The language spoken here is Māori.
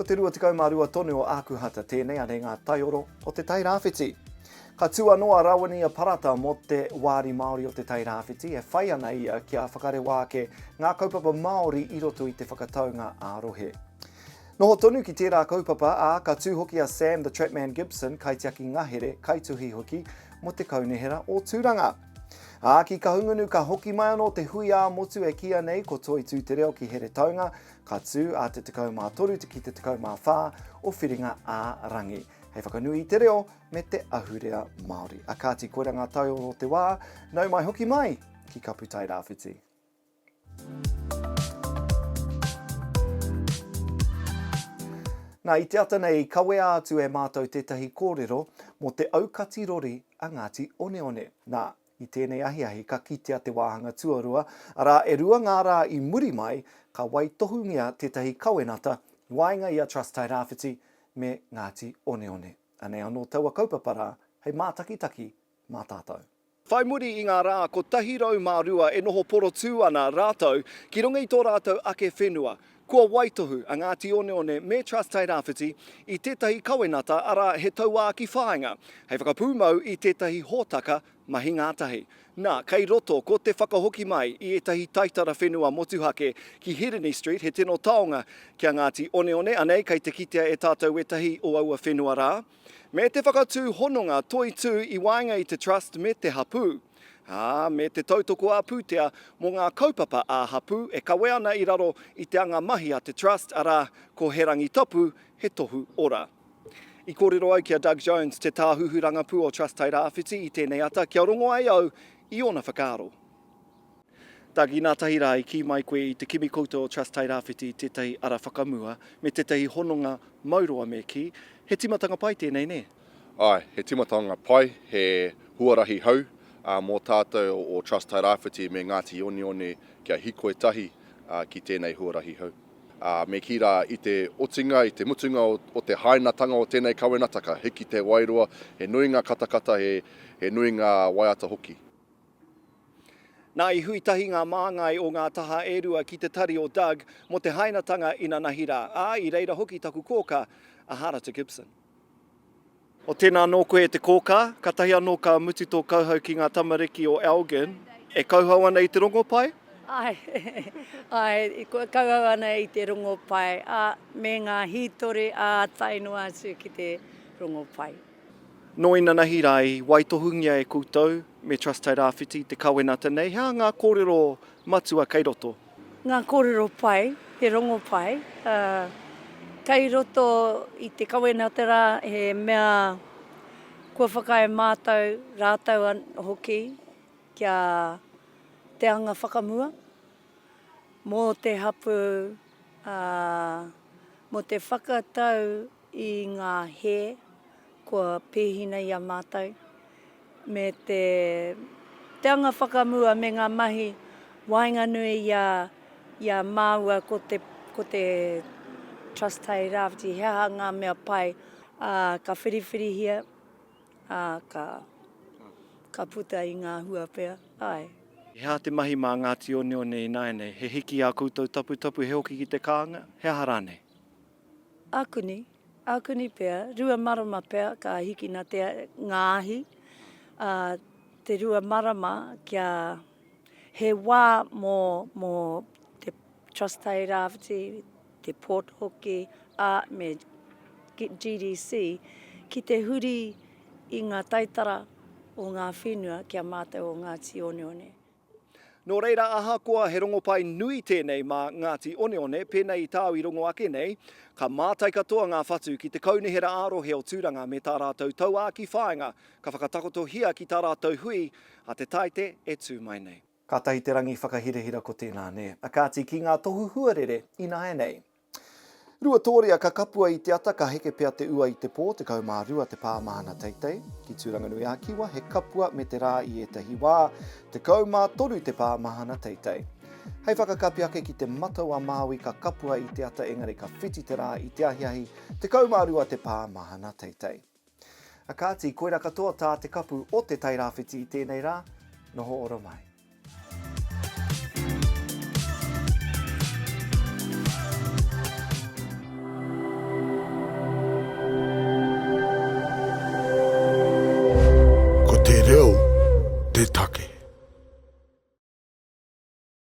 te 22 tonu o ākuhata tēnei ane ngā taioro o te Tairāwhiti. Ka tua noa rawani a parata mo te wāri Māori o te Tairāwhiti e whai ana ia kia whakarewa ke ngā kaupapa Māori i roto i te whakataunga ārohe. Noho tonu ki tērā kaupapa a ka tū hoki a Sam the Trapman Gibson kai te aki ngahere kaituhi hoki mo te kaunehera o tūranga. A ki ka hungunu ka hoki mai anō te hui a motu e kia nei ko toi tū te reo ki here taunga ka tū a te 13 ki te 14 o whiringa a rangi. Hei whakanui te reo me te ahurea Māori. A kāti koera ngā tau o te wā, nau mai hoki mai ki Kapu Tairāwhiti. Nā, i te ata nei, kawea atu e mātou tētahi kōrero mo te aukati rori a Ngāti Oneone. Nā, i tēnei ahi ka kitea te wāhanga tuarua, arā e rua ngā rā i muri mai ka wai tohungia tētahi kawenata wainga i a Trust Tairāwhiti me Ngāti Oneone. Anei anō taua kaupapara, hei mātakitaki, mā tātou. Whai muri i ngā rā, ko tahirau mā rua e noho poro tū ana rātou, ki runga i tō rātou ake whenua. Kua waitohu a Ngāti Oneone me Trust Tairāwhiti i tētahi kawenata ara he tauā ki whāinga. Hei whakapūmau i tētahi hōtaka mahi ngātahi. Nā, kei roto ko te whakahoki mai i etahi taitara whenua motuhake ki Hirini Street he tino taonga kia Ngāti Oneone, anei kei te kitea e tātou etahi o aua whenua rā. Me te whakatū hononga toi tū i wainga i te Trust me te hapu. Me te tautoko a pūtea mō ngā kaupapa a hapu e kawe ana i raro i te anga mahi a te Trust ara ko he rangi tapu he tohu ora. I kōrero au kia Doug Jones te tāhuhuranga pū o Trust Tairāwhiti i tēnei ata kia rongo ai au i ona whakaaro. Doug, i nā tahi rā i ki mai koe i te kimi koutou o Trust Tairāwhiti i tētahi ara whakamua me tētahi hononga mauroa me ki. He timatanga pai tēnei ne? Ai, he timatanga pai, he huarahi hau. Mō tātou o Trust Tairāwhiti me Ngāti Oneone kia hikoe tahi ki tēnei huarahi hau. Me ki rā i te otinga, i te mutunga o te hainatanga o tēnei kawenataka, hiki te wairua, he nui ngā katakata, he nui ngā waiata hoki. Nā i huitahi ngā māngai o ngā taha erua ki te tari o Doug mo te hainatanga ina nahi rā. I reira hoki taku kōka a Harata Gibson. O tēnā nō koe te kōka, ka tahi anō ka mutu tō kauhau ki ngā tamariki o Elgin. E kauhau ana i te rongo pai? Ai, kauhau ana i te rongo pai, me ngā hītori a tainua atu ki te rongo pai. No ina nahi rai, waitohungia e koutou me Trust Tairāwhiti te kawenata nei, hea ngā kōrero matua kei roto? Ngā kōrero pai, he rongo pai, kei roto i te kawenata rā, he mea kua whakae mātou rātou hoki kia te anga whakamua, mō te hapu, mō te whakatau i ngā he, kua pēhina i a mātou, me te anga whakamua me ngā mahi wainga nui i a māua ko te Trust Tairāwhiti, hea ngā mea pai, ka whiriwhiri hia, ka puta i ngā hua pēr, ai. Hea te mahi mā Ngāti Oneone i nāne, he hiki a koutou tapu he hoki ki te kāanga, hea harane? Akuni pēr, rua marama pēr, ka hiki nā te ngāhi, te rua marama kia he wā mō te Trust Tairāwhiti, te Port Hoki, me GDC, ki te huri i ngā taitara o ngā whenua kia mātou o Ngāti Oneone. Nō reira ahakoa he rongo pai nui tēnei mā Ngāti Oneone, pēnei i tāu i rongo ake nei, ka mātai katoa ngā whatu ki te kaunihera ārohe o tūranga me tā rātou tauā ki whāinga, ka whakatakoto hia ki tā rātou hui, a te taite e tū mai nei. Ka tahi te rangi whakahirehira ko tēnā ne, a kāti ki ngā tohu huarere i nāe nei. Rua tōria ka kapua i te ata ka heke pea te ua i te pō, te kaumā rua te pāmahana teitei. Ki Tūranganui a Kiwa, he kapua me te rā i etahi wā, te kaumā toru te pāmahana teitei. Hei whakakapi ake ki te matau a Māui ka kapua i te ata engari ka whiti te rā i te ahiahi, te kaumā rua te pāmahana teitei. A kāti, koera katoa tā te kapu o te Tairāwhiti i tēnei rā, noho ora mai.